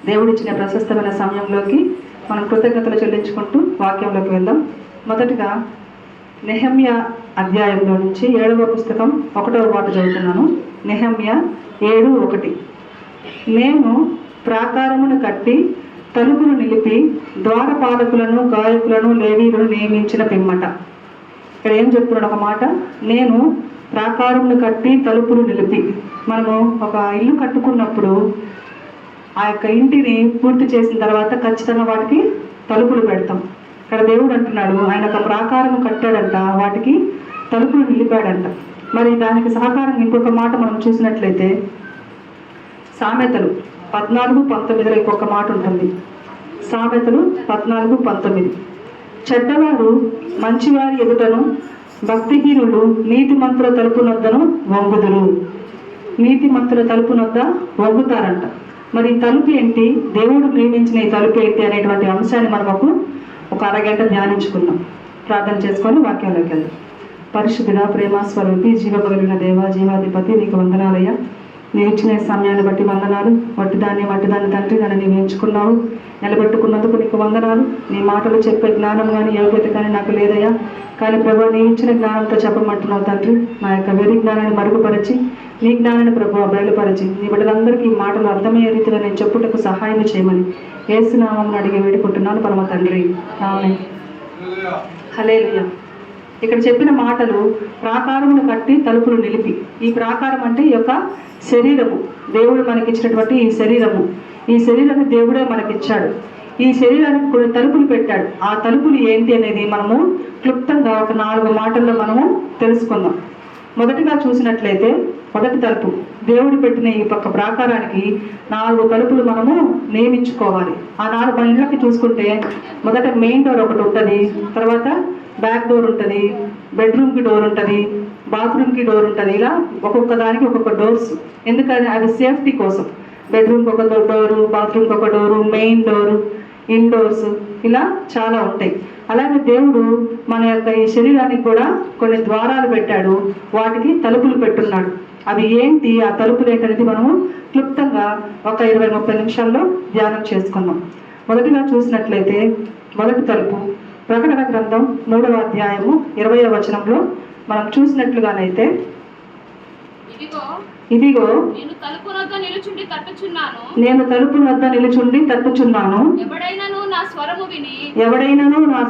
దేవుడిచ్చిన ప్రశస్తమైన సమయంలోకి మనం కృతజ్ఞతలు చెల్లించుకుంటూ వాక్యంలోకి వెళ్దాం. మొదటిగా నెహెమ్యా అధ్యాయంలో నుంచి 7వ పుస్తకం 1వ మాట చదువుతున్నాను. నెహెమ్యా 7:1. నేను ప్రాకారమును కట్టి తలుపులు నిలిపి ద్వారపాలకులను గాయకులను లేవీలను నియమించిన పిమ్మట. ఇక్కడ ఏం చెప్తున్నాడు ఒక మాట, నేను ప్రాకారమును కట్టి తలుపులు నిలిపి. మనము ఒక ఇల్లు కట్టుకున్నప్పుడు ఆ యొక్క ఇంటిని పూర్తి చేసిన తర్వాత ఖచ్చితంగా వాటికి తలుపులు పెడతాం. ఇక్కడ దేవుడు అంటున్నాడు ఆయన ఒక ప్రాకారం కట్టాడంట, వాటికి తలుపులు నిలిపాడంట. మరి దానికి సహకారం ఇంకొక మాట మనం చూసినట్లయితే సామెతలు 14:19 ఇంకొక మాట ఉంటుంది. సామెతలు 14:19. చెడ్డవారు మంచివారి ఎదుటను భక్తిహీనులు నీతిమంతుల తలుపునొద్దను వంగుదురు. నీతిమంతుల తలుపునొద్ద వంగుతారంట. మరి తలుపు ఏంటి, దేవుడు నియమించిన ఈ తలుపు ఏంటి అనేటువంటి అంశాన్ని మనకు ఒక అరగంట ధ్యానించుకుందాం. ప్రార్థన చేసుకొని వాక్యంలోకి వెళ్దాం. పరిశుద్ధుడా, ప్రేమ స్వరూపి, జీవగలిగిన దేవ, జీవాధిపతి, నీకు వందనాలయ్యా. నీవు ఇచ్చిన సమయాన్ని బట్టి వందనాలు. వట్టిదాన్ని తండ్రి నన్ను నీవు ఎంచుకున్నావు, నిలబెట్టుకున్నందుకు నీకు వందనాలు. నీ మాటలు చెప్పే జ్ఞానం కానీ యోగ్యత కానీ నాకు లేదయ్యా. కానీ ప్రభు నీవు ఇచ్చిన జ్ఞానంతో చెప్పమంటున్నావు తండ్రి. నా యొక్క వెరి జ్ఞానాన్ని మరుగుపరిచి నీ జ్ఞానాన్ని ప్రభు బయలుపరిచి నీ బిడ్డలందరికీ ఈ మాటలు అర్థమయ్యే రీతిలో నేను చెప్పుటకు సహాయం చేయమని యేసు నామమున అడిగి వేడుకుంటున్నాను పరమ తండ్రి, ఆమేన్. హల్లెలూయా. ఇక్కడ చెప్పిన మాటలు ప్రాకారమును కట్టి తలుపులు నిలిపి. ఈ ప్రాకారం అంటే ఈ యొక్క శరీరము, దేవుడు మనకిచ్చినటువంటి ఈ శరీరము. ఈ శరీరాన్ని దేవుడే మనకిచ్చాడు. ఈ శరీరానికి కొన్ని తలుపులు పెట్టాడు. ఆ తలుపులు ఏంటి అనేది మనము క్లుప్తంగా ఒక 4 మాటల్లో మనము తెలుసుకుందాం. మొదటిగా చూసినట్లయితే మొదటి తలుపు, దేవుడు పెట్టిన ఈ పక్క ప్రాకారానికి 4 తలుపులు మనము నియమించుకోవాలి. ఆ 4 మన ఇళ్ళకి చూసుకుంటే మొదట మెయిన్ డోర్ ఒకటి ఉంటుంది, తర్వాత బ్యాక్ డోర్ ఉంటుంది, బెడ్రూమ్కి డోర్ ఉంటుంది, బాత్రూమ్కి డోర్ ఉంటుంది. ఇలా ఒక్కొక్క దానికి ఒక్కొక్క డోర్స్. ఎందుకని అది సేఫ్టీ కోసం. బెడ్రూమ్కి ఒక డోరు, బాత్రూమ్కి ఒక డోరు, మెయిన్ డోరు, ఇండోర్స్, ఇలా చాలా ఉంటాయి. అలాగే దేవుడు మన యొక్క ఈ శరీరానికి కూడా కొన్ని ద్వారాలు పెట్టాడు, వాటికి తలుపులు పెట్టున్నాడు. అవి ఏంటి, ఆ తలుపులు ఏంటనేది మనము క్లుప్తంగా ఒక 20-30 నిమిషాల్లో ధ్యానం చేసుకుందాం. మొదటిగా చూసినట్లయితే మొదటి తలుపు ప్రకటన గ్రంథం 3వ అధ్యాయము 20వ వచనంలో మనం చూసినట్లుగానైతే, ఇదిగో నేను తలుపు వద్ద నిలుచుండి తట్టుచున్నాను. ఎవడైనను నా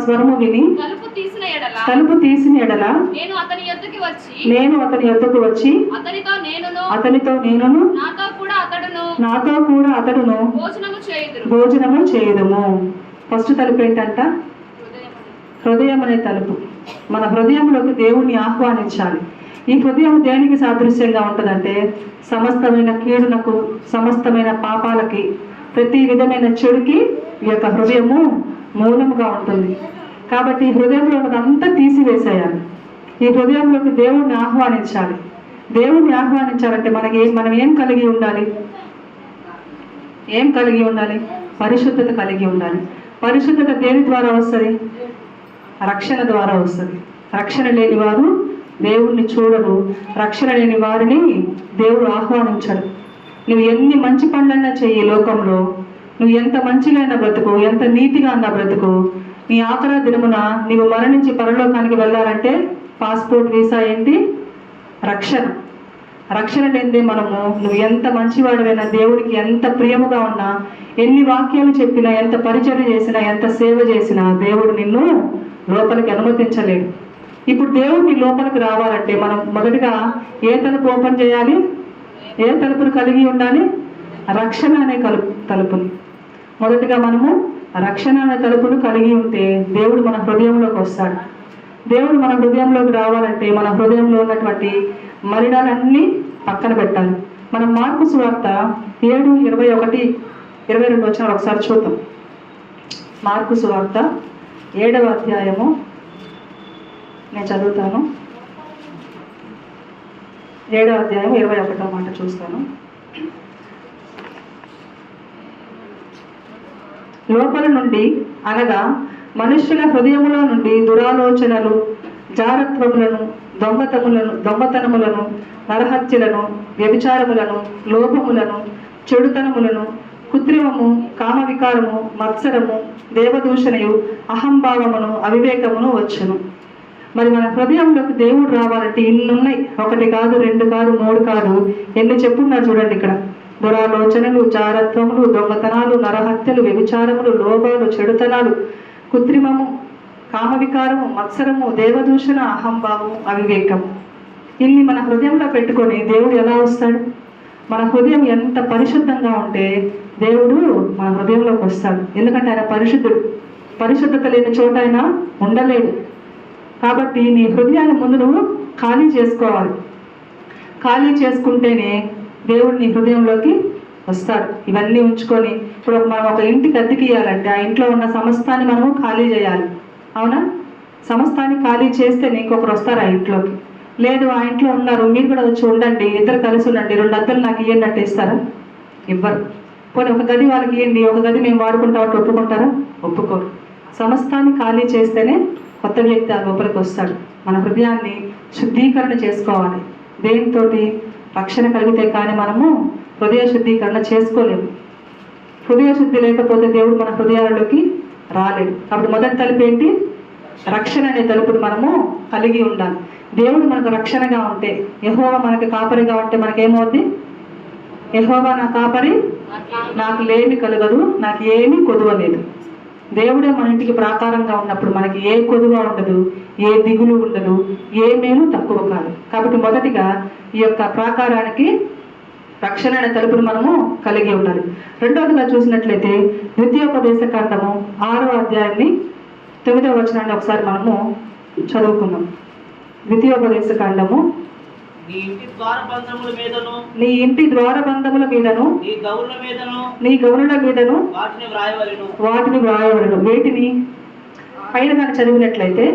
స్వరము విని తలుపు తీసిన ఎడల నేను అతని యొద్దకు వచ్చి అతనితో నేనును నాతో కూడా అతడును భోజనము చేయుదుము. ఫస్ట్ తలుపు ఏంటంట, హృదయం అనే తలుపు. మన హృదయంలోకి దేవుణ్ణి ఆహ్వానించాలి. ఈ హృదయం దేనికి సాదృశ్యంగా ఉంటుందంటే సమస్తమైన కీడునకు, సమస్తమైన పాపాలకి, ప్రతి విధమైన చెడుకి ఈ యొక్క హృదయము మూలముగా ఉంటుంది. కాబట్టి ఈ హృదయంలో అంతా తీసివేసేయాలి. ఈ హృదయంలోకి దేవుణ్ణి ఆహ్వానించాలి. దేవుణ్ణి ఆహ్వానించాలంటే మనం ఏం కలిగి ఉండాలి? పరిశుద్ధత కలిగి ఉండాలి. పరిశుద్ధత దేని ద్వారా వస్తుంది? రక్షణ ద్వారా వస్తుంది. రక్షణ లేని వారు దేవుణ్ణి చూడరు. రక్షణ లేని వారిని దేవుడు ఆహ్వానించడు. నువ్వు ఎన్ని మంచి పనులన్నా చెయ్యి లోకంలో, నువ్వు ఎంత మంచిగా అయినా బ్రతుకు, ఎంత నీతిగా అన్నా బ్రతుకు, నీ ఆఖరి దినమున నీవు మరణించి పరలోకానికి వెళ్ళాలంటే పాస్పోర్ట్, వీసా ఏంటి? రక్షణ. రక్షణ లేనిదే నువ్వు ఎంత మంచివాడివైనా, దేవుడికి ఎంత ప్రియముగా ఉన్నా, ఎన్ని వాక్యాలు చెప్పినా, ఎంత పరిచర్య చేసినా, ఎంత సేవ చేసినా దేవుడు నిన్ను లోపలికి అనుమతించలేడు. ఇప్పుడు దేవుడిని లోపలికి రావాలంటే మనం మొదటిగా ఏ తలుపు ఓపెన్ చేయాలి? ఏ తలుపును కలిగి ఉండాలి? రక్షణ అనే తలుపుని. మొదటిగా మనము రక్షణ అనే తలుపును కలిగి ఉంటే దేవుడు మన హృదయంలోకి వస్తాడు. దేవుడు మన హృదయంలోకి రావాలంటే మన హృదయంలో ఉన్నటువంటి మలినాలన్నీ పక్కన పెట్టాలి. మనం మార్కు సువార్త 7:21-22 వచనాలు ఒకసారి చూద్దాం. మార్కు సువార్త 7వ అధ్యాయము నేను చదువుతాను. 7వ అధ్యాయం 21వ మాట చూస్తాను. లోపల నుండి అనగా మనుష్యుల హృదయములో నుండి దురాలోచనలు, జారత్వములను, దొంగతనములను, నరహత్యలను, వ్యభిచారములను, లోభములను, చెడుతనములను, కృత్రిమము, కామవికారము, మత్సరము, దేవదూషణయు, అహంభావమును, అవివేకమును వచ్చును. మరి మన హృదయంలోకి దేవుడు రావాలంటే ఇన్నున్నాయి. ఒకటి కాదు, రెండు కాదు, మూడు కాదు, ఎన్ని చెప్పున్నారు చూడండి ఇక్కడ. దురాలోచనలు, జారత్వములు, దొంగతనాలు, నరహత్యలు, వ్యభిచారములు, లోభాలు, చెడుతనాలు, కృత్రిమము, కామవికారము, మత్సరము, దేవదూషణ, అహంభావము, అవివేకము. ఇన్ని మన హృదయంలో పెట్టుకొని దేవుడు ఎలా వస్తాడు? మన హృదయం ఎంత పరిశుద్ధంగా ఉంటే దేవుడు మన హృదయంలోకి వస్తాడు. ఎందుకంటే ఆయన పరిశుద్ధుడు. పరిశుద్ధత లేని చోట ఆయన ఉండలేడు. కాబట్టి నీ హృదయాన్ని ముందు నువ్వు ఖాళీ చేసుకోవాలి. ఖాళీ చేసుకుంటేనే దేవుడు నీ హృదయంలోకి వస్తాడు. ఇవన్నీ ఉంచుకొని ఇప్పుడు మనం ఒక ఇంటికి అద్దెకి ఇవ్వాలంటే ఆ ఇంట్లో ఉన్న సమస్తాన్ని మనము ఖాళీ చేయాలి. అవునా? సమస్తాన్ని ఖాళీ చేస్తే ఇంకొకరు వస్తారు ఆ ఇంట్లోకి. లేదు, ఆ ఇంట్లో ఉన్నారు, మీరు కూడా వచ్చి ఉండండి, ఇద్దరు కలిసి ఉండండి, 2 అద్దెలు నాకు ఇవ్వండి అంటే ఇస్తారా? ఇవ్వరు. పోనీ ఒక గది వాళ్ళకి ఇవ్వండి, ఒక గది మేము వాడుకుంటామంటే ఒప్పుకుంటారా? ఒప్పుకోరు. సమస్తాన్ని ఖాళీ చేస్తేనే కొత్త వ్యక్తి ఆ లోపలికి వస్తాడు. మన హృదయాన్ని శుద్ధీకరణ చేసుకోవాలి. దేనితోటి? రక్షణ కలిగితే కానీ మనము హృదయ శుద్ధీకరణ చేసుకోలేము. హృదయ శుద్ధి లేకపోతే దేవుడు మన హృదయాలలోకి రాలేడు. కాబట్టి మొదటి తలుపు ఏంటి? రక్షణ అనే తలుపుని మనము కలిగి ఉండాలి. దేవుడు మనకు రక్షణగా ఉంటే, యెహోవా మనకు కాపరిగా ఉంటే మనకేమవుద్ది? యెహోవా నా కాపరి, నాకు లేమి కలగదు, నాకు ఏమీ కొదువలేదు. దేవుడే మన ఇంటికి ప్రాకారంగా ఉన్నప్పుడు మనకి ఏ కొదువ ఉండదు, ఏ దిగులు ఉండదు, ఏ మేలు తక్కువ కాదు. కాబట్టి మొదటిగా ఈ యొక్క ప్రాకారానికి రక్షణ అనే తలుపును మనము కలిగి ఉండాలి. రెండవదిగా చూసినట్లయితే ద్వితీయోపదేశ కాండము 6వ అధ్యాయాన్ని 9వ వచనాన్ని ఒకసారి మనము చదువుకుందాం. ద్వితీయోపదేశ కాండము. నీ ఇంటి ద్వారబంధముల మీదను, నీ గౌనుల మీదను వాటిని వ్రాయవలెను. వేటిని? పైన దాన్ని చదివినట్లయితే,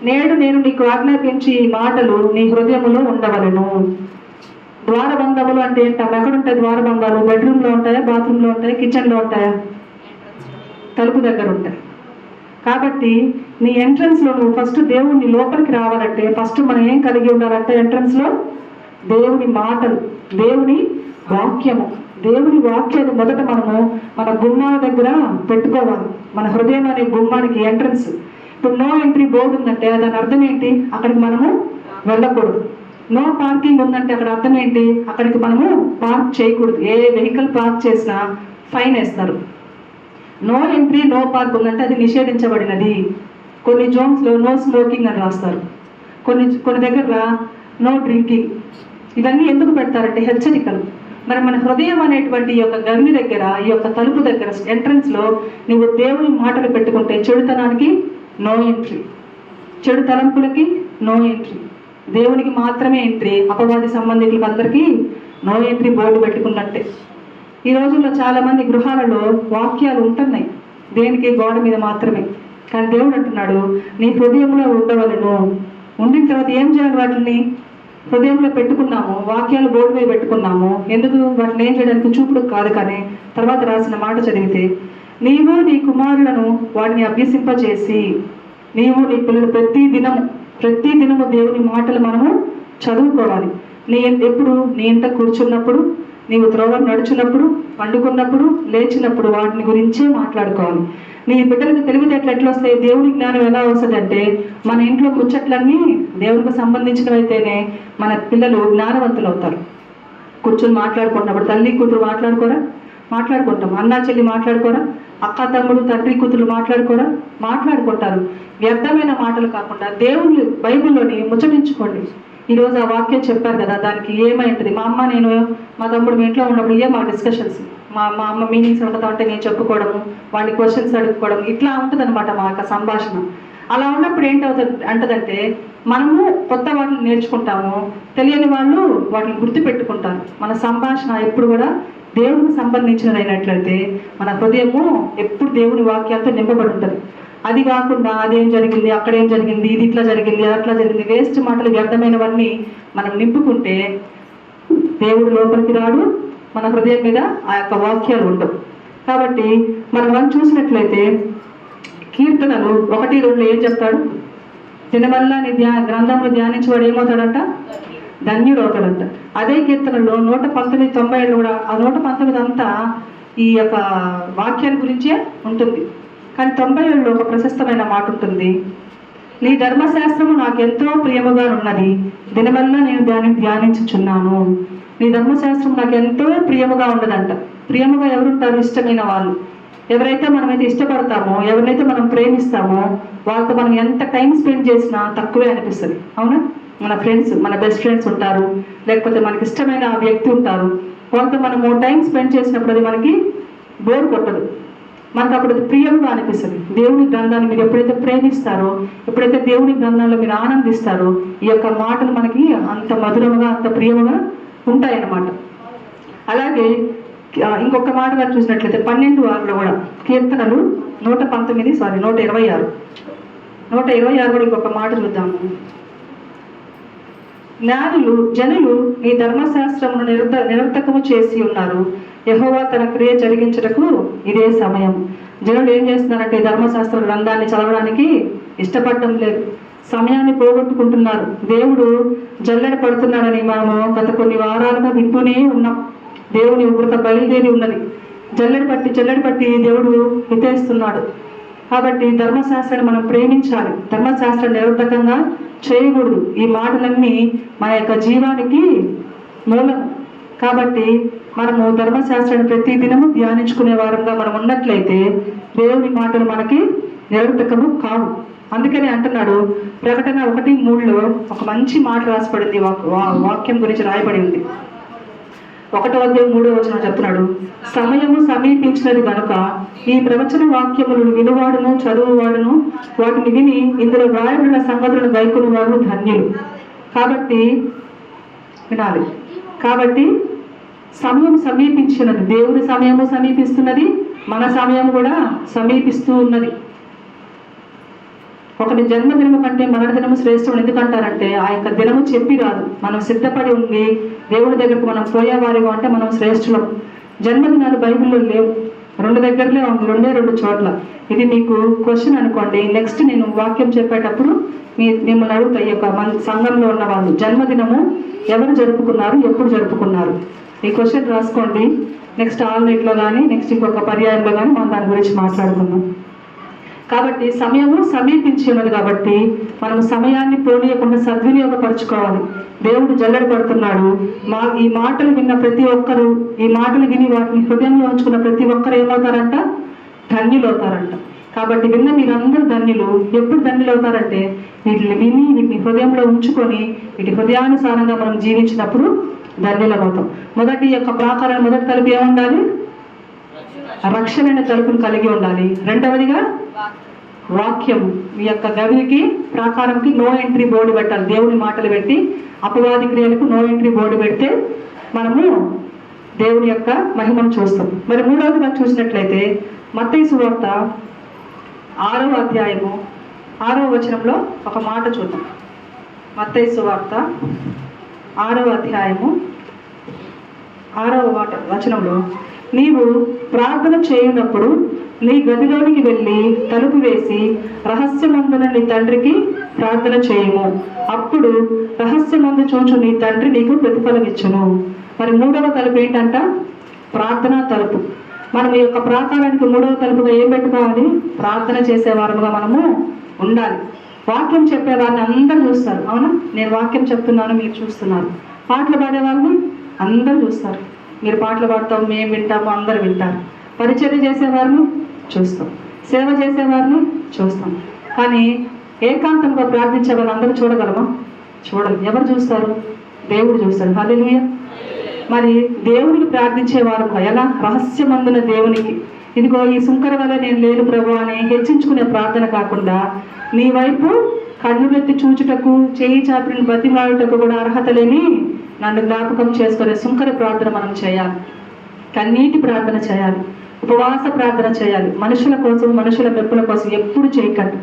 నేడు నేను నీకు ఆజ్ఞాపించి ఈ మాటలు నీ హృదయములో ఉండవలెను. ద్వారబంధములు అంటే ఏంటమ్మా? ఎక్కడుంటాయి ద్వారబంధాలు? బెడ్రూమ్లో ఉంటాయా, బాత్రూంలో ఉంటాయా, కిచెన్లో ఉంటాయా? తలుపు దగ్గర ఉంటాయి. కాబట్టి నీ ఎంట్రన్స్లో నువ్వు ఫస్ట్ దేవుడిని లోపలికి రావాలంటే ఫస్ట్ మనం ఏం కలిగి ఉండాలంటే ఎంట్రన్స్లో దేవుని మాటలు, దేవుని వాక్యము. దేవుని వాక్యాన్ని మొదట మనము మన గుమ్మాల దగ్గర పెట్టుకోవాలి. మన హృదయం అనే గుమ్మానికి ఎంట్రన్స్. ఇప్పుడు నో ఎంట్రీ బోర్డు ఉందంటే దాని అర్థం ఏంటి? అక్కడికి మనము వెళ్ళకూడదు. నో పార్కింగ్ ఉందంటే అక్కడ అర్థం ఏంటి? అక్కడికి మనము పార్క్ చేయకూడదు. ఏ వెహికల్ పార్క్ చేసినా ఫైన్ వేస్తారు. నో ఎంట్రీ, నో పార్క్ ఉందంటే అది నిషేధించబడినది. కొన్ని జోన్స్లో నో స్మోకింగ్ అని రాస్తారు, కొన్ని దగ్గర నో డ్రింకింగ్. ఇవన్నీ ఎందుకు పెడతారంటే హెచ్చరికలు. మరి మన హృదయం అనేటువంటి ఈ యొక్క గర్ని దగ్గర, ఈ యొక్క తలుపు దగ్గర ఎంట్రన్స్లో నువ్వు దేవుని మాటలు పెట్టుకుంటే చెడుతనానికి నో ఎంట్రీ, చెడు తలంపులకి నో ఎంట్రీ, దేవునికి మాత్రమే ఎంట్రీ. అపవాది సంబంధికులకు అందరికీ నో ఎంట్రీ బోర్డు పెట్టుకున్నట్టే. ఈ రోజుల్లో చాలామంది గృహాలలో వాక్యాలు ఉంటున్నాయి, దేనికి? గోడ మీద మాత్రమే. కానీ దేవుడు అంటున్నాడు నీ హృదయంలో ఉండవలను. ఉండిన తర్వాత ఏం చేయాలి? వాటిని హృదయంలో పెట్టుకున్నాము, వాక్యాలు బోర్డు మీద పెట్టుకున్నాము. ఎందుకు? వాటిని ఏం చేయడానికి? చూపుడు కాదు. కానీ తర్వాత రాసిన మాట చదివితే, నీవు నీ కుమారులను వాటిని అభ్యసింపచేసి, నీవు నీ పిల్లలు ప్రతి దినము దేవుని మాటలు మనము చదువుకోవాలి. ఎప్పుడు? నీ ఇంట కూర్చున్నప్పుడు, నీవు త్రోవ నడుచున్నప్పుడు, పండుకున్నప్పుడు, లేచినప్పుడు వాటిని గురించే మాట్లాడుకోవాలి. నీ బిడ్డలకు తెలివితేటలు ఎట్లా వస్తాయి? దేవుని జ్ఞానం ఎలా వస్తుందంటే మన ఇంట్లో ముచ్చట్లన్నీ దేవునికి సంబంధించినవైతేనే మన పిల్లలు జ్ఞానవంతులు అవుతారు. కూర్చొని మాట్లాడుకుంటున్నప్పుడు తల్లి కూతురు మాట్లాడుకుంటాం, అన్నా చెల్లి మాట్లాడుకోరా, అక్క తమ్ముడు తండ్రి కూతురు మాట్లాడుకుంటారు. వ్యర్థమైన మాటలు కాకుండా దేవుని బైబిల్లోని ముచ్చటించుకోండి. ఈరోజు ఆ వాక్యం చెప్పారు కదా, దానికి ఏమై ఉంటుంది? మా అమ్మ, నేను, మా తమ్ముడు మీ ఇంట్లో ఉన్నప్పుడు మా డిస్కషన్స్, మా అమ్మ మీనింగ్స్ ఉండతా ఉంటే నేను చెప్పుకోవడము, వాడిని క్వశ్చన్స్ అడుక్కోవడం, ఇట్లా ఉంటుంది అనమాట మా యొక్క సంభాషణ. అలా ఉన్నప్పుడు అంటదంటే మనము కొత్త వాటిని నేర్చుకుంటాము, తెలియని వాళ్ళు వాటిని గుర్తుపెట్టుకుంటారు. మన సంభాషణ ఎప్పుడు కూడా దేవునికి సంబంధించినదైనట్లయితే మన హృదయము ఎప్పుడు దేవుని వాక్యాలతో నింపబడి ఉంటుంది. అది కాకుండా అదేం జరిగింది, అక్కడేం జరిగింది, ఇది ఇట్లా జరిగింది, అది అట్లా జరిగింది, వేస్ట్ మాటలు, వ్యర్థమైనవన్నీ మనం నింపుకుంటే దేవుడు లోపలికి రాడు, మన హృదయం మీద ఆ యొక్క వాక్యాలు ఉండవు. కాబట్టి మనం చూసినట్లయితే కీర్తనలు 1:2 ఏం చెప్తాడు? దినమల్లా నీ గ్రంథంలో ధ్యానించేవాడు ఏమవుతాడంట? ధన్యుడు అవుతాడంట. అదే కీర్తనలో 119 కూడా, ఆ 119 అంతా ఈ యొక్క వాక్యాల గురించే ఉంటుంది. కానీ 97లో ఒక ప్రశస్తమైన మాట ఉంటుంది. నీ ధర్మశాస్త్రము నాకెంతో ప్రియముగా ఉన్నది, దినమల్లా నేను దాన్ని ధ్యానించుచున్నాను. నీ ధర్మశాస్త్రం నాకు ఎంతో ప్రియముగా ఉన్నదంట. ప్రియముగా ఎవరుంటారు? ఇష్టమైన వాళ్ళు. ఎవరైతే మనమైతే ఇష్టపడతామో, ఎవరినైతే మనం ప్రేమిస్తామో వాళ్ళతో మనం ఎంత టైం స్పెండ్ చేసినా తక్కువే అనిపిస్తుంది. అవునా? మన ఫ్రెండ్స్, మన బెస్ట్ ఫ్రెండ్స్ ఉంటారు, లేకపోతే మనకి ఇష్టమైన ఆ వ్యక్తి ఉంటారు. వాళ్ళతో మనము టైం స్పెండ్ చేసినప్పుడు అది మనకి బోర్ కొట్టదు, మనకు అప్పుడు అది ప్రియంగా అనిపిస్తుంది. దేవుని గ్రంథాన్ని మీరు ఎప్పుడైతే ప్రేమిస్తారో, ఎప్పుడైతే దేవుని గ్రంథంలో మీరు ఆనందిస్తారో, ఈ యొక్క మాటలు మనకి అంత మధురముగా, అంత ప్రియముగా ఉంటాయన్నమాట. అలాగే ఇంకొక మాట గారు చూసినట్లయితే 12:6లో కూడా కీర్తనలు 126 కూడా ఇంకొక మాట చూద్దాము. జనులు నీ ధర్మశాస్త్రమును నిరర్థకము చేసి ఉన్నారు, యెహోవా తన క్రియ జరిగించుటకు ఇదే సమయం. జనులు ఏం చేస్తున్నారంటే ధర్మశాస్త్ర గ్రంథాన్ని చదవడానికి ఇష్టపడటం లేదు, సమయాన్ని పోగొట్టుకుంటున్నారు. దేవుడు జల్లెడ పడుతున్నాడని మనము గత కొన్ని వారాలుగా వింటూనే ఉన్నాం. దేవుని ఉగ్రత బయలుదేరి ఉన్నది. జల్లెడ పట్టి దేవుడు హితేస్తున్నాడు. కాబట్టి ధర్మశాస్త్రాన్ని మనం ప్రేమించాలి, ధర్మశాస్త్రాన్ని నిరర్థకంగా చేయకూడదు. ఈ మాటలన్నీ మన యొక్క జీవానికి మూలం. కాబట్టి మనము ధర్మశాస్త్రాన్ని ప్రతి దినము ధ్యానించుకునే వారంగా మనం ఉన్నట్లయితే దేవుని మాటలు మనకి నిరర్థకము కావు. అందుకని అంటున్నాడు, ప్రకటన 1:3లో ఒక మంచి మాట రాసిపడింది, వాక్యం గురించి రాయబడి ఉంది. 1:3 చెప్తున్నాడు, సమయము సమీపించినది కనుక ఈ ప్రవచన వాక్యములను వినువాడును చదువువాడును వాటిని విని ఇందులో వ్రాయబడిన సంగతులను గైకొని వారు ధన్యులు. కాబట్టి వినాలి. కాబట్టి సమయం సమీపించినది, దేవుని సమయము సమీపిస్తున్నది, మన సమయం కూడా సమీపిస్తూ ఉన్నది. ఒకటి జన్మదినము కంటే మరణ దినము శ్రేష్టం ఎందుకంటారంటే ఆ యొక్క దినము చెప్పి రాదు, మనం సిద్ధపడి ఉండి దేవుడి దగ్గరకు మనం పోయేవారిగా అంటే మనం శ్రేష్ఠులం. జన్మదినాలు బైబిల్లో లేవు, 2 దగ్గరలే ఉంది, 2 చోట్ల. ఇది మీకు క్వశ్చన్ అనుకోండి. నెక్స్ట్ నేను వాక్యం చెప్పేటప్పుడు మిమ్మల్ని అడుగుతా, ఈ యొక్క మన సంఘంలో ఉన్న వాళ్ళు జన్మదినము ఎవరు జరుపుకున్నారు, ఎప్పుడు జరుపుకున్నారు? ఈ క్వశ్చన్ రాసుకోండి. నెక్స్ట్ ఆల్నైట్లో కానీ నెక్స్ట్ ఇంకొక పర్యాయంలో కానీ మనం దాని గురించి మాట్లాడుకుందాం. కాబట్టి సమయము సమీపించి ఉన్నది కాబట్టి మనం సమయాన్ని పోనీయకుండా సద్వినియోగపరచుకోవాలి. దేవుడు జల్లెడ పడుతున్నాడు. ఈ మాటలు విన్న ప్రతి ఒక్కరు, ఈ మాటలు విని వాటిని హృదయంలో ఉంచుకున్న ప్రతి ఒక్కరు ఏమవుతారంట? ధన్యులు అవుతారంట. కాబట్టి విన్న మీరందరూ ధన్యులు. ఎప్పుడు ధన్యులు అవుతారంటే వీటిని విని వీటిని హృదయంలో ఉంచుకొని వీటి హృదయానుసారంగా మనం జీవించినప్పుడు ధన్యులమవుతాం. మొదటి యొక్క ప్రాకారం, మొదటి తలుపు ఏముండాలి? రక్షణ అనే తలుపును కలిగి ఉండాలి. రెండవదిగా వాక్యం. మీ యొక్క గదికి ప్రాకారంకి నో ఎంట్రీ బోర్డు పెట్టాలి. దేవుని మాటలు పెట్టి అపవాది క్రియలకు నో ఎంట్రీ బోర్డు పెడితే మనము దేవుని యొక్క మహిమను చూస్తాం. మరి 3వదిగా చూసినట్లయితే మత్తయి సువార్త 6వ అధ్యాయము 6వ వచనంలో ఒక మాట చూద్దాం. మత్తయి సువార్త 6వ అధ్యాయము 6వ వచనంలో, నీవు ప్రార్థన చేయునప్పుడు నీ గదిలోనికి వెళ్ళి తలుపు వేసి రహస్యమందున నీ తండ్రికి ప్రార్థన చేయము, అప్పుడు రహస్యమందు చూచు నీ తండ్రి నీకు ప్రతిఫలం ఇచ్చును. మరి 3వ తలుపు ఏంటంట? ప్రార్థనా తలుపు. మనం ఈ యొక్క ప్రాకారానికి 3వ తలుపుగా ఏం పెట్టుకోవాలి? ప్రార్థన చేసేవారముగా మనము ఉండాలి. వాక్యం చెప్పేవారిని అందరూ చూస్తారు. అవునా? నేను వాక్యం చెప్తున్నాను, మీరు చూస్తున్నారు. పాటలు పాడేవాళ్ళని అందరూ చూస్తారు. మీరు పాటలు పాడతాం, మేము వింటాము, అందరు వింటారు. పరిచర్య చేసేవారిని చూస్తాం, సేవ చేసేవారిని చూస్తాం. కానీ ఏకాంతంగా ప్రార్థించే వాళ్ళు అందరూ చూడగలమా? చూడరు. ఎవరు చూస్తారు? దేవుడు చూస్తాడు. హల్లెలూయా. మరి దేవునికి ప్రార్థించేవారు ఎలా? రహస్యమందున దేవునికి, ఇదిగో ఈ సుంకర వల్ల నేను లేను ప్రభు అని హెచ్చించుకునే ప్రార్థన కాకుండా నీ వైపు కన్నులెత్తి చూచుటకు, చేయి చాపిని బతిమాడుటకు కూడా అర్హత లేని నన్ను జ్ఞాపకం చేసుకునే సుంకర ప్రార్థన మనం చేయాలి. కన్నీటి ప్రార్థన చేయాలి, ఉపవాస ప్రార్థన చేయాలి. మనుషుల కోసం, మనుషుల మెప్పుల కోసం ఎప్పుడు చేయకండి.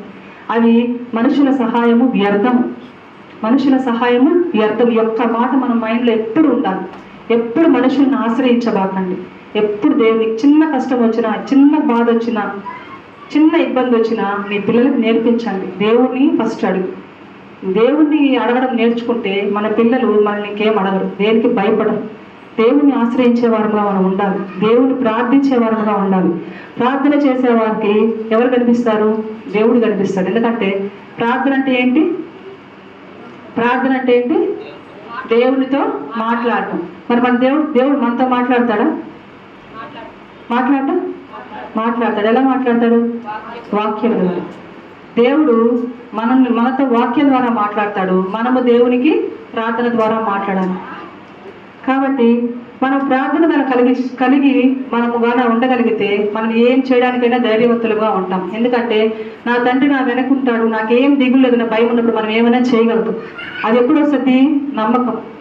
అవి మనుషుల సహాయము వ్యర్థము. మనుషుల సహాయము వ్యర్థం యొక్క మాట మన మైండ్లో ఎప్పుడు ఉండాలి. ఎప్పుడు మనుషులను ఆశ్రయించబాకండి. ఎప్పుడు దేవునికి చిన్న కష్టం వచ్చినా, చిన్న బాధ వచ్చినా, చిన్న ఇబ్బంది వచ్చినా మీ పిల్లలకు నేర్పించండి. దేవుణ్ణి ఫస్ట్ అడుగు. దేవుణ్ణి అడగడం నేర్చుకుంటే మన పిల్లలు మనల్ని ఇంకేం అడగరు, దేనికి భయపడరు. దేవుని ఆశ్రయించే వారంగా మనం ఉండాలి. దేవుని ప్రార్థించే వారంగా ఉండాలి. ప్రార్థన చేసే వారికి ఎవరు కనిపిస్తారు? దేవుడు కనిపిస్తాడు. ఎందుకంటే ప్రార్థన అంటే ఏంటి? ప్రార్థన అంటే ఏంటి? దేవునితో మాట్లాడటం. మరి మన దేవుడు మనతో మాట్లాడతాడా? మాట్లాడతాడు. ఎలా మాట్లాడతాడు? వాక్యం ద్వారా. దేవుడు మనతో వాక్యం ద్వారా మాట్లాడతాడు. మనము దేవునికి ప్రార్థన ద్వారా మాట్లాడాలి. కాబట్టి మనం ప్రార్థన ద్వారా కలిగి మనము గాన ఉండగలిగితే మనం ఏం చేయడానికైనా ధైర్యవంతులుగా ఉంటాం. ఎందుకంటే నా తండ్రి నా వెనకుంటాడు, నాకేం దిగులు లేదు, నా భయం ఉన్నప్పుడు మనం ఏమైనా చేయగలుగుతాం. అది ఎప్పుడు వస్తుంది?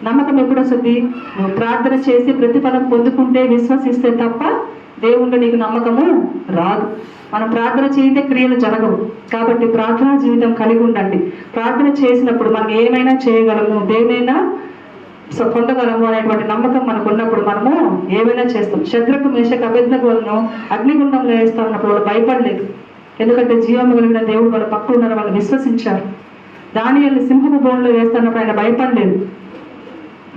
నమ్మకం ఎప్పుడు వస్తుంది? నువ్వు ప్రార్థన చేసి ప్రతిఫలం పొందుకుంటే, విశ్వసిస్తే తప్ప దేవుళ్ళు నీకు నమ్మకము రాదు. మనం ప్రార్థన చేయితే క్రియలు జరగవు. కాబట్టి ప్రార్థనా జీవితం కలిగి ఉండండి. ప్రార్థన చేసినప్పుడు మనం ఏమైనా చేయగలము, దేనైనా పొందగలము అనేటువంటి నమ్మకం మనకు ఉన్నప్పుడు మనము ఏమైనా చేస్తాం. శద్రకు, మేషకు, అబేద్నెగోలను అగ్నిగుండంలో వేస్తా ఉన్నప్పుడు వాళ్ళు భయపడలేదు. ఎందుకంటే జీవము కలిగిన దేవుడు వాళ్ళ పక్కన ఉన్నారు, వాళ్ళు విశ్వసించారు. దానియేలుని సింహపు బోన్లో వేస్తున్నప్పుడు ఆయన భయపడలేదు.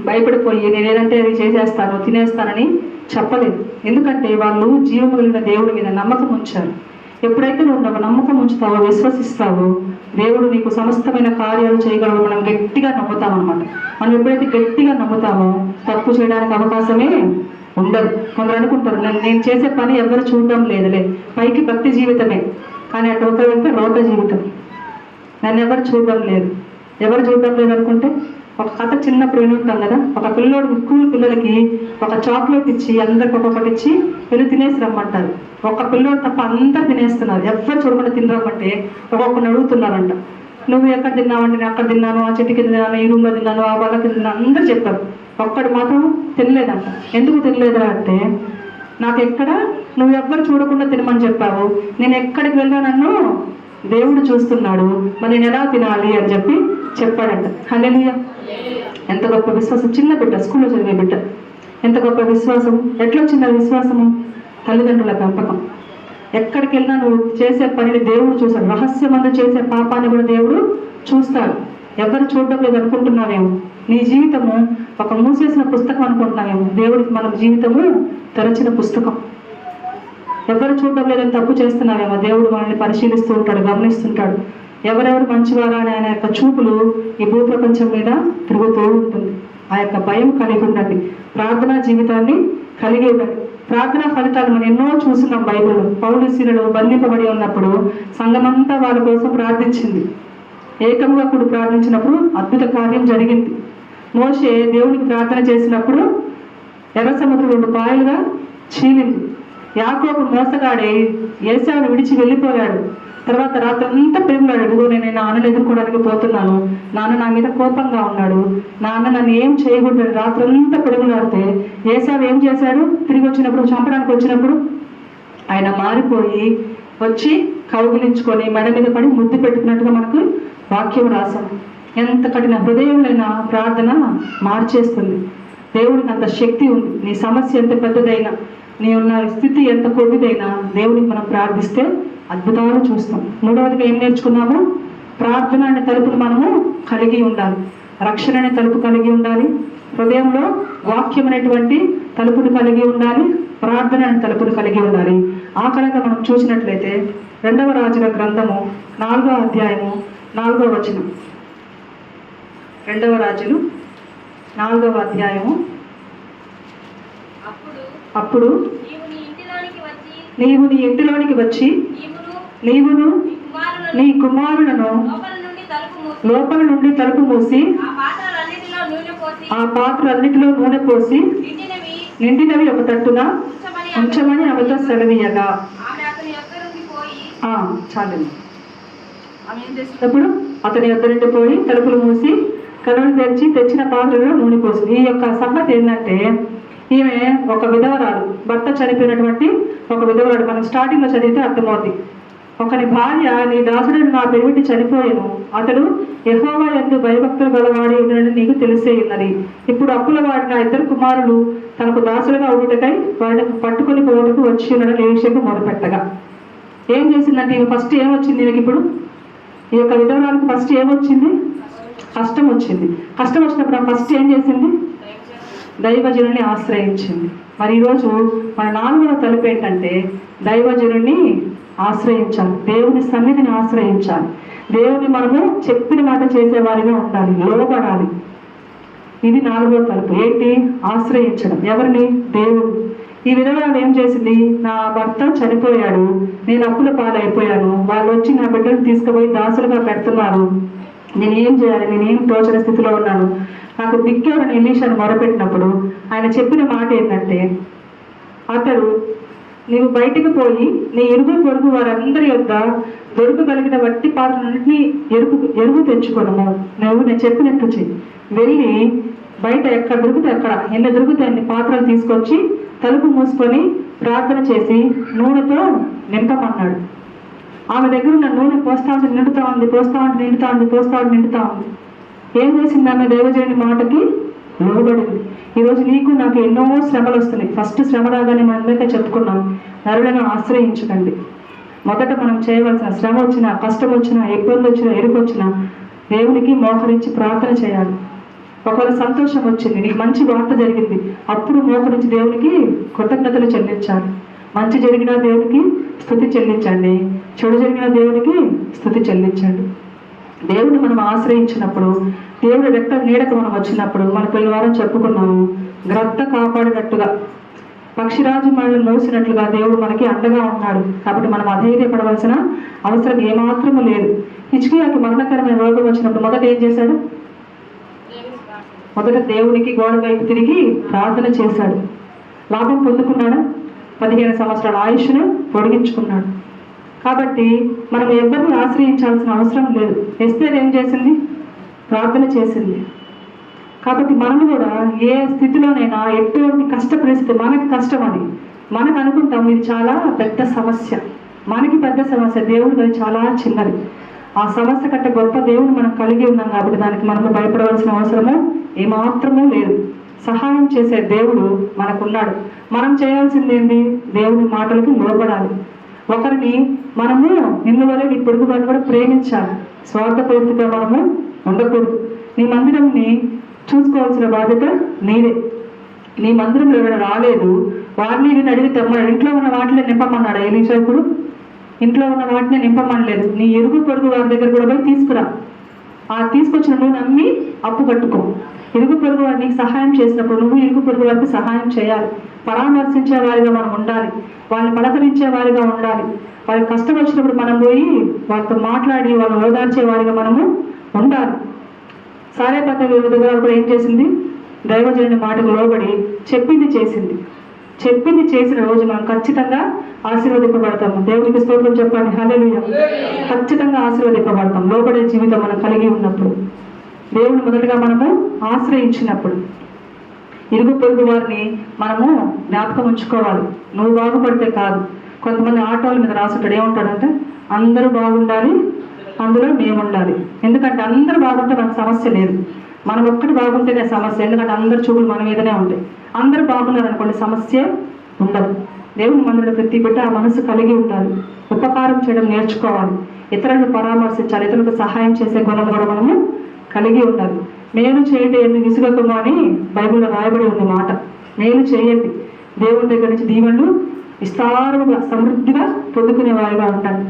భయపడిపోయి నేనేదంటే అది చేసేస్తాను, తినేస్తానని చెప్పలేదు. ఎందుకంటే వాళ్ళు జీవము కలిగిన దేవుడి మీద నమ్మకం ఉంచారు. ఎప్పుడైతే నువ్వు నమ్మకం ఉంచుతావో, విశ్వసిస్తావో, దేవుడు నీకు సమస్తమైన కార్యాలు చేయగలవు. మనం గట్టిగా నమ్ముతాం అనమాట. మనం ఎప్పుడైతే గట్టిగా నమ్ముతామో తప్పు చేయడానికి అవకాశమే ఉండదు. కొందరు అనుకుంటారు నేను చేసే పని ఎవరు చూడడం లేదులే, పైకి భక్తి జీవితమే కానీ అటు ఒక వెళ్తే రోత జీవితం, నన్ను ఎవరు చూడడం లేదు అనుకుంటే. ఒక కథ చిన్నప్పుడు వినుంటాం కదా, ఒక పిల్లోడు స్కూల్ పిల్లలకి ఒక చాక్లెట్ ఇచ్చి అందరికి ఒక్కొక్కటి ఇచ్చి వెళ్ళి తినేసి రమ్మంటారు. ఒక పిల్లోడు తప్ప అందరు తినేస్తున్నారు. ఎవరు చూడకుండా తినరమ్మంటే ఒక్కొక్కరిని అడుగుతున్నారంట. నువ్వు ఎక్కడ తిన్నావంటే నేను అక్కడ తిన్నాను, ఆ చెట్టుకి తిన్నాను, ఈ రూమ్లో తిన్నాను, ఆ వాళ్ళకి తిన్నాను అందరూ చెప్పారు. ఒక్కడు మాత్రం తినలేదంట. ఎందుకు తినలేదురా అంటే, నాకు ఎక్కడ నువ్వు ఎవ్వరు చూడకుండా తినమని చెప్పావు, నేను ఎక్కడికి వెళ్ళా నన్ను దేవుడు చూస్తున్నాడు, మరి నేను ఎలా తినాలి అని చెప్పాడంట. హల్లెలూయా. ఎంత గొప్ప విశ్వాసం! చిన్న బిడ్డ, స్కూల్లో చదివే బిడ్డ, ఎంత గొప్ప విశ్వాసం! ఎట్లొచ్చింది ఆ విశ్వాసము? తల్లిదండ్రుల పెంపకం. ఎక్కడికి వెళ్ళినా నువ్వు చేసే పనిని దేవుడు చూస్తాడు. రహస్యమందు చేసే పాపాన్ని కూడా దేవుడు చూస్తాడు. ఎవరు చూడడం లేదు అనుకుంటున్నావేమో, నీ జీవితము ఒక మూసేసిన పుస్తకం అనుకుంటున్నావేమో, దేవుడికి మన జీవితము తెరచిన పుస్తకం. ఎవరు చూడడం లేదని తప్పు చేస్తున్నావేమో, దేవుడు మనల్ని పరిశీలిస్తూ ఉంటాడు, గమనిస్తుంటాడు. ఎవరెవరు మంచివారా అని ఆయన యొక్క చూపులు ఈ భూప్రపంచం మీద తిరుగుతూ ఉంటుంది. ఆ యొక్క భయం కలిగి ఉండండి. ప్రార్థనా జీవితాన్ని కలిగి ఉండండి. ప్రార్థనా ఫలితాలు మనం ఎన్నో చూస్తున్నాం బైబిల్లో. పౌలు శీలలు బంధింపబడి ఉన్నప్పుడు సంఘమంతా వాళ్ళ కోసం ప్రార్థించింది. ఏకంగా కూడా ప్రార్థించినప్పుడు అద్భుత కార్యం జరిగింది. మోషే దేవునికి ప్రార్థన చేసినప్పుడు ఎర్ర సముద్రం 2 పాయలుగా చీలింది. యాకోబు మోసగాడే ఏశావును విడిచి వెళ్ళిపోయాడు. తర్వాత రాత్రి అంతా పెరుగులాడు. ఇదిగో నేను నాన్నను ఎదుర్కోవడానికి పోతున్నాను, నాన్న నా మీద కోపంగా ఉన్నాడు, నాన్న నన్ను ఏం చేయకూడదు. రాత్రి అంతా పెరుగులాడితే ఏశావు ఏం చేశాడు? తిరిగి వచ్చినప్పుడు, చంపడానికి వచ్చినప్పుడు ఆయన మారిపోయి వచ్చి కౌగిలించుకొని మెడ మీద పడి ముద్దు పెట్టుకున్నట్టుగా మనకు వాక్యం రాశాం. ఎంత కఠిన హృదయంలో ప్రార్థన మార్చేస్తుంది. దేవుడికి అంత శక్తి ఉంది. నీ సమస్య ఎంత పెద్దదైనా, నీ ఉన్న స్థితి ఎంత కొద్దిదైనా దేవుడికి మనం ప్రార్థిస్తే అద్భుతాలు చూస్తాం. 3వదిగా ఏం నేర్చుకున్నాము? ప్రార్థన అనే తలుపులు మనము కలిగి ఉండాలి. రక్షణ అనే తలుపు కలిగి ఉండాలి. హృదయంలో వాక్యం అనేటువంటి తలుపులు కలిగి ఉండాలి. ప్రార్థన అనే తలుపులు కలిగి ఉండాలి. ఆఖరిగా మనం చూసినట్లయితే 2వ రాజుల గ్రంథము 4వ అధ్యాయము 4వ వచనం. 2వ రాజులు 4వ అధ్యాయము. అప్పుడు నీవు నీ ఇంటిలోనికి వచ్చి నీవును నీ కుమారులను లోపల నుండి తలుపు మూసి ఆ పాత్రలన్నిటిలో నూనె పోసి నిండినవి ఒక తట్టున ఉంచమని ఆమెతో సెలవీయగా, చాలండి. ఆమె ఏం చేసినప్పుడు అతని యొద్ద నుండి పోయి తలుపులు మూసి కనులు తెరిచి తెచ్చిన పాత్రలో నూనె పోసింది. ఈ యొక్క సంగతి ఏంటంటే, ఈమె ఒక విధవరాలు, భర్త చనిపోయినటువంటి ఒక విధవరాలు. మనం స్టార్టింగ్లో చదివితే అర్థమవుతుంది. ఒకని భార్య, నీ దాసుడు నా పెరిమిటి చనిపోయాను, అతడు యెహోవా యందు భయభక్తులు గలవాడి ఉన్నదని నీకు తెలిసే ఉన్నది. ఇప్పుడు అప్పుల వాడి నా 2 కుమారులు తనకు దాసులుగా ఉండుటకై వాడిని పట్టుకొని పోవటకు వచ్చి ఉన్నాడని ఎలీషాకు మొదలుపెట్టగా, ఏం చేసిందంటే ఈమె ఫస్ట్ ఏమొచ్చింది? ఈమెకి ఇప్పుడు ఈ యొక్క విధవరాలకు ఫస్ట్ ఏమొచ్చింది? కష్టం వచ్చింది. కష్టం వచ్చినప్పుడు ఫస్ట్ ఏం చేసింది? దైవజనుని ఆశ్రయించింది. మరి ఈరోజు మన 4వ తలుపు ఏంటంటే దైవజనుని ఆశ్రయించాలి, దేవుని సన్నిధిని ఆశ్రయించాలి, దేవుని మనము చెప్పిన మాట చేసేవారిగా ఉండాలి, లోబడాలి. ఇది 4వ తలుపు. ఏంటి? ఆశ్రయించడం. ఎవరిని? దేవుడు. ఈ విధవరాలు ఏం చేసింది? నా భర్త చనిపోయాడు, నేను అప్పుల పాలైపోయాను, వాళ్ళు వచ్చి నా బిడ్డను తీసుకుపోయి దాసులుగా పెడుతున్నారు, నేనేం చేయాలి? నేనేం తోచని స్థితిలో ఉన్నాను, నాకు దిక్కెవరని ఎలీషాను మొరపెట్టినప్పుడు ఆయన చెప్పిన మాట ఏంటంటే, అతడు నీవు బయటికి పోయి నీ ఇరుగు పొరుగు వారందరి యొక్క దొరకగలిగిన వట్టి పాత్రలన్నింటినీ ఎరుగు తెచ్చుకోనము, నువ్వు నేను చెప్పినట్టు చెయ్యి, వెళ్ళి బయట ఎక్కడ దొరికితే అక్కడ ఎన్ని దొరికితే అన్ని పాత్రలు తీసుకొచ్చి తలుపు మూసుకొని ప్రార్థన చేసి నూనెతో నింపమన్నాడు. ఆమె దగ్గర ఉన్న నూనె పోస్తా ఉంటే నిండుతా ఉంది, పోస్తా ఉంటే నిండుతా ఉంది, పోస్తా ఉంటే నిండుతా ఉంది. ఏం చేసింది? ఆమె దైవజనుని మాటకి లోబడింది. ఈరోజు నీకు నాకు ఎన్నో శ్రమలు వస్తున్నాయి. ఫస్ట్ శ్రమ రాగానే మనమైతే చెప్పుకున్నాం, నరులను ఆశ్రయించకండి. మొదట మనం చేయవలసిన శ్రమ వచ్చినా, కష్టం వచ్చినా, ఇబ్బంది వచ్చినా, ఎరుకు వచ్చినా దేవునికి మోకరించి ప్రార్థన చేయాలి. ఒకవేళ సంతోషం వచ్చింది, నీకు మంచి వార్త జరిగింది, అప్పుడు మోకరించి దేవునికి కృతజ్ఞతలు చెల్లించాలి. మంచి జరిగిన దేవునికి స్తుతి చెల్లించండి, చెడు జరిగిన దేవునికి స్తుతి చెల్లించండి. దేవుని మనం ఆశ్రయించినప్పుడు, దేవుడి రెక్కల నీడకు మనం వచ్చినప్పుడు, మన పోయిన వారం చెప్పుకున్నాము, గ్రద్ద కాపాడినట్టుగా, పక్షిరాజు మనల్ని మోసినట్లుగా దేవుడు మనకి అండగా ఉన్నాడు. కాబట్టి మనం అధైర్యపడవలసిన అవసరం ఏమాత్రము లేదు. హిజ్కియాకి మరణకరమైన రోగం వచ్చినప్పుడు మొదట ఏం చేశాడు? మొదట దేవునికి గోడ వైపు తిరిగి ప్రార్థన చేశాడు. లాభం పొందుకున్నాడు, 15 సంవత్సరాల ఆయుష్ను పొడిగించుకున్నాడు. కాబట్టి మనం ఎవరిని ఆశ్రయించాల్సిన అవసరం లేదు. ఎస్తేర్ ఏం చేసింది? ప్రార్థన చేసింది. కాబట్టి మనం కూడా ఏ స్థితిలోనైనా, ఎటువంటి కష్ట పరిస్థితి, మనకి కష్టం అది మనకు అనుకుంటాం ఇది చాలా పెద్ద సమస్య, మనకి పెద్ద సమస్య, దేవుడికి అది చాలా చిన్నది. ఆ సమస్య కంటే గొప్ప దేవుడు మనం కలిగి ఉన్నాం. కాబట్టి దానికి మనము భయపడవలసిన అవసరము ఏమాత్రమూ లేదు. సహాయం చేసే దేవుడు మనకున్నాడు. మనం చేయాల్సింది ఏంటి? దేవుని మాటలకు లోబడాలి. ఒకరిని మనము నిన్ను వల్ల నీ పొరుగు వారిని కూడా ప్రేమించాలి. స్వార్థపూర్తిగా మనము ఉండకూడదు. నీ మందిరంని చూసుకోవాల్సిన బాధ్యత నీదే. నీ మందిరంలో ఎవరైనా రాలేదు, వారిని నేను అడిగితే ఇంట్లో ఉన్న వాటిని నింపమన్నాడు ఎలీషా. ఇప్పుడు ఇంట్లో ఉన్న వాటిని నింపమనలేదు, నీ ఇరుగు పొరుగు వారి దగ్గర కూడా పోయి తీసుకురా. ఆ తీసుకొచ్చిన నువ్వు నమ్మి అప్పు కట్టుకో. ఇరుగు పొరుగు వారు నీకు సహాయం చేసినప్పుడు నువ్వు ఇరుగు పొరుగు వారికి సహాయం చేయాలి. పరామర్శించే వారిగా మనం ఉండాలి, వాళ్ళని పలకరించే వారిగా ఉండాలి. వాళ్ళకి కష్టం వచ్చినప్పుడు మనం పోయి వాళ్ళతో మాట్లాడి వాళ్ళని ఓదార్చే వారిగా మనము ఉండాలి. సారేపత విధంగా కూడా ఏం చేసింది? దైవజనుని మాటకు లోబడి చెప్పింది చేసింది. చెప్పింది చేసిన రోజు మనం ఖచ్చితంగా ఆశీర్వదింపబడతాము. దేవునికి స్తోత్రం చెప్పండి, హల్లెలూయా. ఖచ్చితంగా ఆశీర్వదింపబడతాం లోబడే జీవితం మనం కలిగి ఉన్నప్పుడు, దేవుని మొదటగా మనము ఆశ్రయించినప్పుడు. ఇరుగు పొరుగు వారిని మనము జ్ఞాపకం ఉంచుకోవాలి. నువ్వు బాగుపడితే కాదు. కొంతమంది ఆటోల మీద రాసుంటాడు, ఏముంటాడంటే అందరూ బాగుండాలి, అందులో మేము ఉండాలి. ఎందుకంటే అందరూ బాగుంటే మనకు సమస్య లేదు, మనం ఒక్కటి బాగుంటేనే సమస్య. ఎందుకంటే అందరు చూపులు మన మీదనే ఉంటాయి. అందరూ బాగున్నారు అనుకోండి, సమస్య ఉండదు. దేవుని మందిరంలో ప్రతి బిడ్డ ఆ మనసు కలిగి ఉండాలి. ఉపకారం చేయడం నేర్చుకోవాలి, ఇతరులను పరామర్శించాలి, ఇతరులకు సహాయం చేసే గుణం కూడా మనము కలిగి ఉండాలి. మేలు చేయండి ఎందుకు విసుగకము అని బైబిల్లో రాయబడి ఉంది మాట. మేలు చేయండి, దేవుని దగ్గర నుంచి దీవెనలు విస్తారముగా సమృద్ధిగా పొందుకునే వారిగా ఉంటాడు.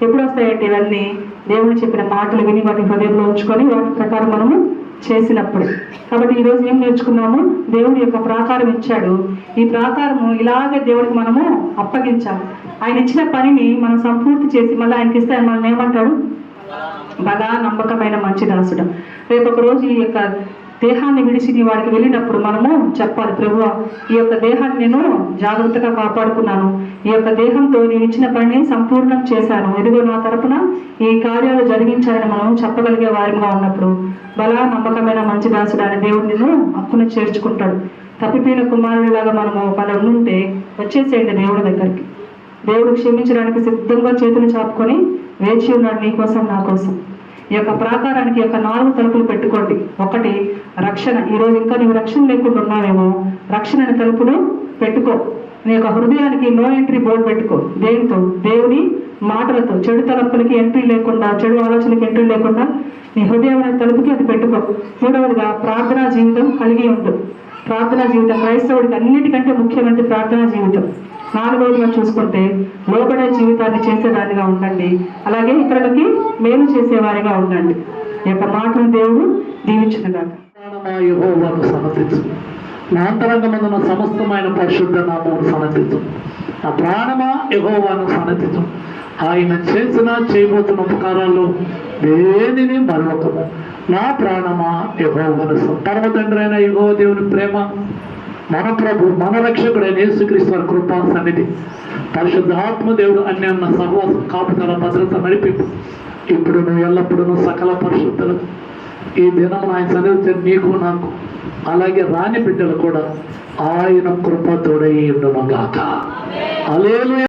ఎప్పుడు వస్తాయంటే ఇవన్నీ దేవుని చెప్పిన మాటలు విని వాటి హృదయంలో ఉంచుకొని వాటి ప్రకారం మనము చేసినప్పుడు. కాబట్టి ఈరోజు ఏం నేర్చుకున్నాము? దేవుడి యొక్క ప్రాకారం ఇచ్చాడు. ఈ ప్రాకారము ఇలాగే దేవుడికి మనము అప్పగించాలి. ఆయన ఇచ్చిన పనిని మనం సంపూర్తి చేసి మళ్ళీ ఆయనకి ఇస్తే ఆయన మనం ఏమంటాడు? బలా నమ్మకమైన మంచి దాసుడు. రేపు ఒక రోజు ఈ యొక్క దేహాన్ని విడిచి నీ వాడికి వెళ్ళినప్పుడు మనము చెప్పాలి, ప్రభువా ఈ యొక్క దేహాన్ని నేను జాగ్రత్తగా కాపాడుకున్నాను, ఈ యొక్క దేహంతో నేను ఇచ్చిన పనిని సంపూర్ణం చేశాను, ఇదిగో నా తరపున ఈ కార్యాలు జరిగించాలని మనం చెప్పగలిగే వారిగా ఉన్నప్పుడు బలా నమ్మకమైన మంచి దాసుడు అని దేవుడు నిన్ను హక్కును చేర్చుకుంటాడు. తప్పిపోయిన కుమారుడిలాగా మనము పని ఉంటే వచ్చేసేయండి దేవుడి దగ్గరికి. దేవుడు క్షమించడానికి సిద్ధంగా చేతులు చాపుకొని వేచి ఉన్నాడు నీ కోసం, నా కోసం. ఈ యొక్క ప్రాకారానికి యొక్క 4 తలుపులు పెట్టుకోండి. ఒకటి రక్షణ. ఈరోజు ఇంకా నీవు రక్షణ లేకుండా ఉన్నావేమో, రక్షణ అనే తలుపును పెట్టుకో. నీ యొక్క హృదయానికి నో ఎంట్రీ బోర్డు పెట్టుకో. దేనితో? దేవుని మాటలతో. చెడు తలుపులకి ఎంట్రీ లేకుండా, చెడు ఆలోచనకి ఎంట్రీ లేకుండా నీ హృదయం అనే తలుపుకి అది పెట్టుకో. 3వదిగా ప్రార్థనా జీవితం కలిగి ఉండు. ప్రార్థనా జీవితం క్రైస్తవుడికి అన్నిటికంటే ముఖ్యమైనది ప్రార్థనా జీవితం. 4వది మనం చూసుకుంటే లోబడే జీవితాన్ని చేసేదానిగా ఉండండి, అలాగే ఇతరులకి మేలు చేసేవారిగా ఉండండి. ఈ యొక్క మాటను దేవుడు దీవించునుగాక. ప్రాణమా యెహోవాను సన్నతించు, నా అంతరంగమందున సమస్తమైన పరిశుద్ధ నామమును సన్నతించు. నా ప్రాణమా యెహోవాను సన్నతించు, ఆయన చేసిన చేయబోతున్న ఉపకారాల్లో దేనిని మరొకము. నా ప్రాణమా యెహోవాను పరమ తండ్రి అయిన యెహోవా దేవుని ప్రేమ, మన ప్రభు మన రక్షకుడైన యేసుక్రీస్తు వారి కృపా సన్నిధి, పరిశుద్ధాత్మ దేవుడు అన్యాన్న సహవాసం కాపుదల భద్రత నడిపింపు ఇప్పుడు ఎల్లప్పుడూ సకల పరిశుద్ధులకు ఈ దినం ఆయన సన్నిధి నీకు నాకు అలాగే రాని బిడ్డలు కూడా ఆయన కృప తోడై ఉండును గాక. హల్లెలూయా.